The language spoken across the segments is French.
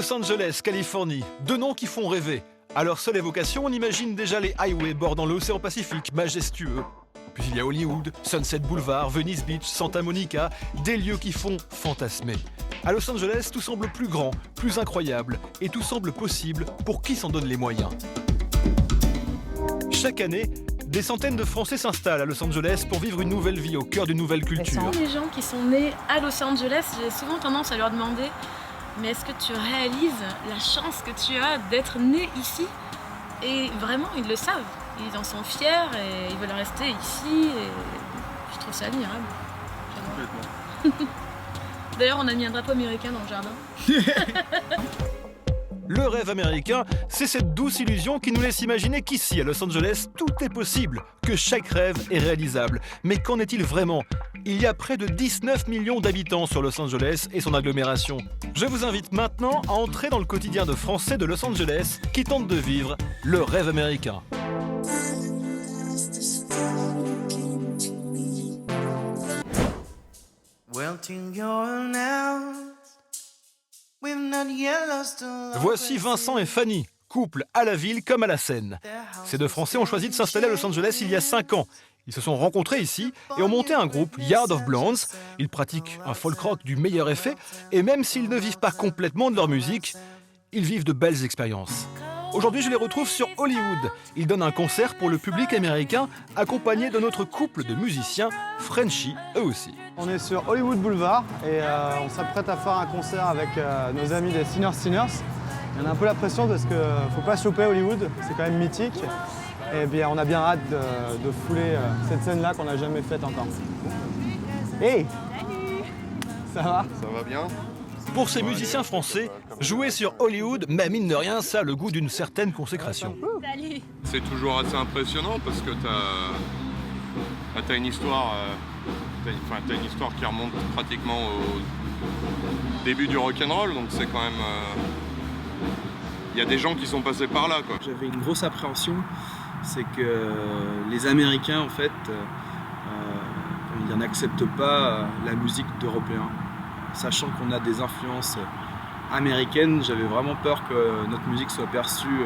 Los Angeles, Californie, deux noms qui font rêver. À leur seule évocation, on imagine déjà les highways bordant l'océan Pacifique, majestueux. Puis il y a Hollywood, Sunset Boulevard, Venice Beach, Santa Monica, des lieux qui font fantasmer. À Los Angeles, tout semble plus grand, plus incroyable, et tout semble possible pour qui s'en donne les moyens. Chaque année, des centaines de Français s'installent à Los Angeles pour vivre une nouvelle vie au cœur d'une nouvelle culture. Les gens qui sont nés à Los Angeles, j'ai souvent tendance à leur demander « Mais est-ce que tu réalises la chance que tu as d'être né ici ?» Et vraiment, ils le savent. Ils en sont fiers et ils veulent rester ici. Et je trouve ça admirable. Complètement. D'ailleurs, on a mis un drapeau américain dans le jardin. Le rêve américain, c'est cette douce illusion qui nous laisse imaginer qu'ici, à Los Angeles, tout est possible, que chaque rêve est réalisable. Mais qu'en est-il vraiment ? Il y a près de 19 millions d'habitants sur Los Angeles et son agglomération. Je vous invite maintenant à entrer dans le quotidien de Français de Los Angeles qui tentent de vivre le rêve américain. Voici Vincent et Fanny, couple à la ville comme à la scène. Ces deux Français ont choisi de s'installer à Los Angeles il y a 5 ans. Ils se sont rencontrés ici et ont monté un groupe, Yard of Blondes. Ils pratiquent un folk rock du meilleur effet et même s'ils ne vivent pas complètement de leur musique, ils vivent de belles expériences. Aujourd'hui, je les retrouve sur Hollywood. Ils donnent un concert pour le public américain, accompagné de notre couple de musiciens, Frenchy, eux aussi. On est sur Hollywood Boulevard et on s'apprête à faire un concert avec nos amis des Sinners. On a un peu la pression parce qu'il ne faut pas se louper Hollywood, c'est quand même mythique. Et bien, on a bien hâte de fouler cette scène-là qu'on n'a jamais faite encore. Hey! Salut! Ça va? Ça va bien? Pour ces musiciens français, jouer sur Hollywood, mais mine de rien, ça a le goût d'une certaine consécration. Salut! C'est toujours assez impressionnant parce que t'as une histoire, t'as une histoire qui remonte pratiquement au début du rock'n'roll, donc c'est quand même... Il y a des gens qui sont passés par là, quoi. J'avais une grosse appréhension, c'est que les Américains, en fait, ils n'acceptent pas la musique d'Européens. Sachant qu'on a des influences américaines, j'avais vraiment peur que notre musique soit perçue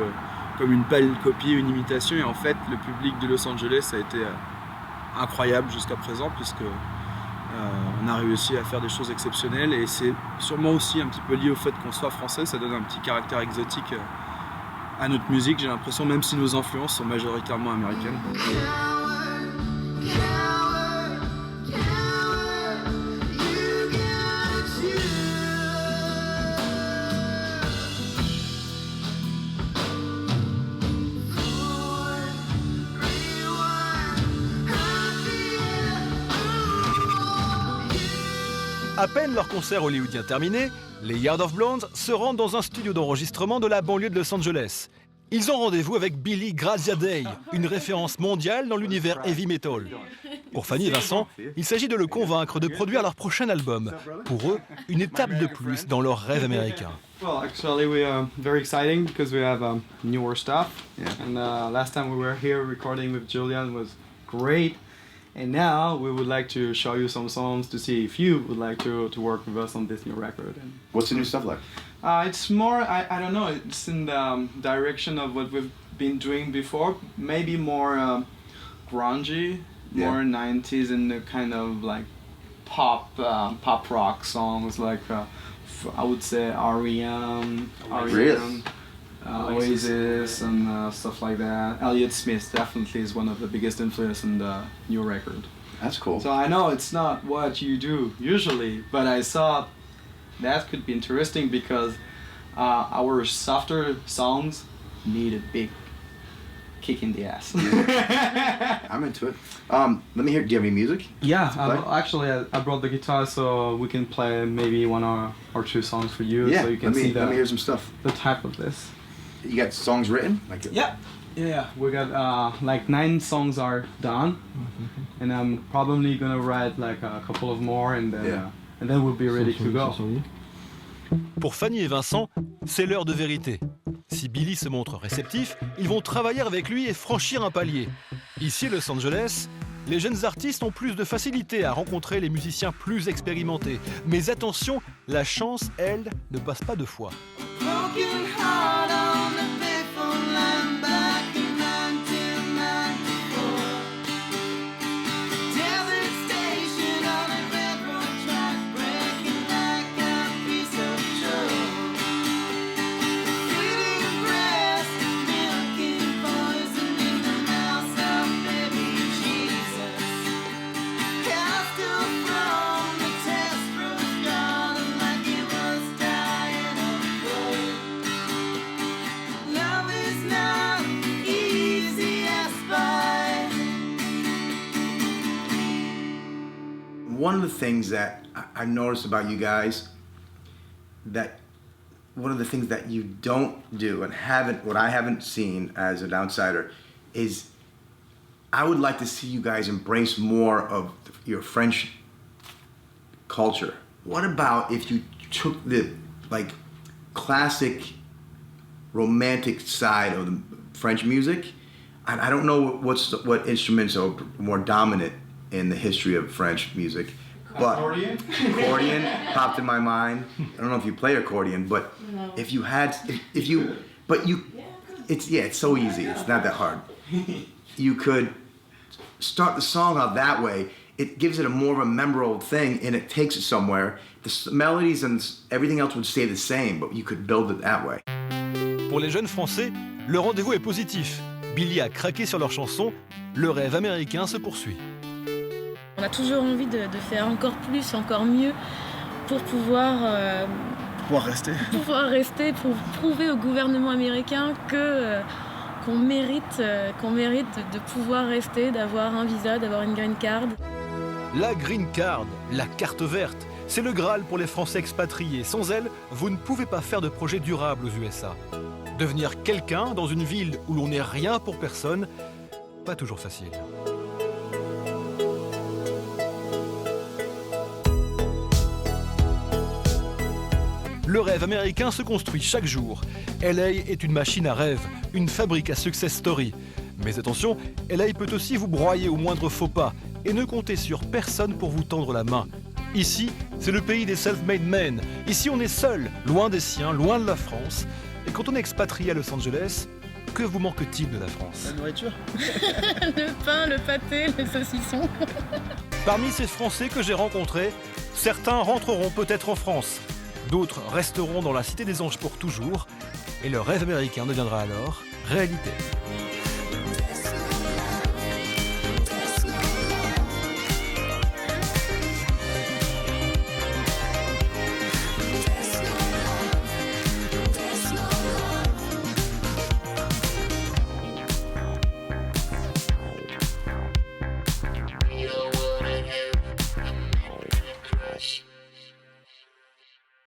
comme une pâle copie, une imitation. Et en fait, le public de Los Angeles a été incroyable jusqu'à présent, puisque on a réussi à faire des choses exceptionnelles. Et c'est sûrement aussi un petit peu lié au fait qu'on soit français, ça donne un petit caractère exotique à notre musique. J'ai l'impression, même si nos influences sont majoritairement américaines. À peine leur concert hollywoodien terminé, les Yard of Blondes se rendent dans un studio d'enregistrement de la banlieue de Los Angeles. Ils ont rendez-vous avec Billy Graziadei, une référence mondiale dans l'univers heavy metal. Pour Fanny et Vincent, il s'agit de le convaincre de produire leur prochain album. Pour eux, une étape de plus dans leur rêve américain. Well, actually, we are very exciting because we have newer stuff. Yeah. And last time we were here recording with Julian was great. And now we would like to show you some songs to see if you would like to work with us on this new record. What's the new stuff like? It's more, I don't know, it's in the direction of what we've been doing before. Maybe more grungy, more 90s and the kind of like pop rock songs like I would say R.E.M. Oasis and stuff like that. Elliott Smith definitely is one of the biggest influences in the new record. That's cool. So I know it's not what you do usually, but I thought that could be interesting because our softer songs need a big kick in the ass. I'm into it. Let me hear, do you have any music? Yeah, actually I brought the guitar so we can play maybe one or two songs for you, Yeah, so you can let me hear some see stuff. the type of this. You got songs written? Like Yeah, we got like 9 songs are done, and I'm probably gonna write like a couple of more, and then we'll be ready to go. Pour Fanny et Vincent, c'est l'heure de vérité. Si Billy se montre réceptif, ils vont travailler avec lui et franchir un palier. Ici, à Los Angeles, les jeunes artistes ont plus de facilité à rencontrer les musiciens plus expérimentés. Mais attention, la chance, elle, ne passe pas deux fois. broken heart on the payphone line back in 1994. Desert station on a railroad track, breaking like a piece of chalk. Feeding grass, milking poison in the mouth of baby Jesus. Cast off from the test rose garden like he was dying of cold. Love is not easy as pie. One of the things that I've noticed about you guys, that one of the things that you don't do and what I haven't seen as an outsider is I would like to see you guys embrace more of your French culture. What about if you took the classic romantic side of the French music? And I don't know what instruments are more dominant in the history of French music, but Accordion? accordion popped in my mind. I don't know if you play accordion, but if you had, it's so easy. It's not that hard. You could start the song out that way. It gives it more of a memorable thing, and it takes it somewhere. The melodies and everything else would stay the same, but you could build it that way. Pour les jeunes Français, le rendez-vous est positif. Billy a craqué sur leur chanson, le rêve américain se poursuit. On a toujours envie de faire encore plus, encore mieux pour pouvoir rester, pour prouver au gouvernement américain qu'on mérite de pouvoir rester, d'avoir un visa, d'avoir une green card. La green card, la carte verte, c'est le Graal pour les Français expatriés. Sans elle, vous ne pouvez pas faire de projet durable aux USA. Devenir quelqu'un dans une ville où l'on n'est rien pour personne, pas toujours facile. Le rêve américain se construit chaque jour. LA est une machine à rêve, une fabrique à success story. Mais attention, LA peut aussi vous broyer au moindre faux pas et ne comptez sur personne pour vous tendre la main. Ici, c'est le pays des self-made men. Ici, on est seul, loin des siens, loin de la France. Et quand on est expatrié à Los Angeles, que vous manque-t-il de la France? La nourriture. Le pain, le pâté, le saucisson. Parmi ces Français que j'ai rencontrés, certains rentreront peut-être en France. D'autres resteront dans la Cité des Anges pour toujours. Et le rêve américain deviendra alors réalité. You don't wanna have a crush.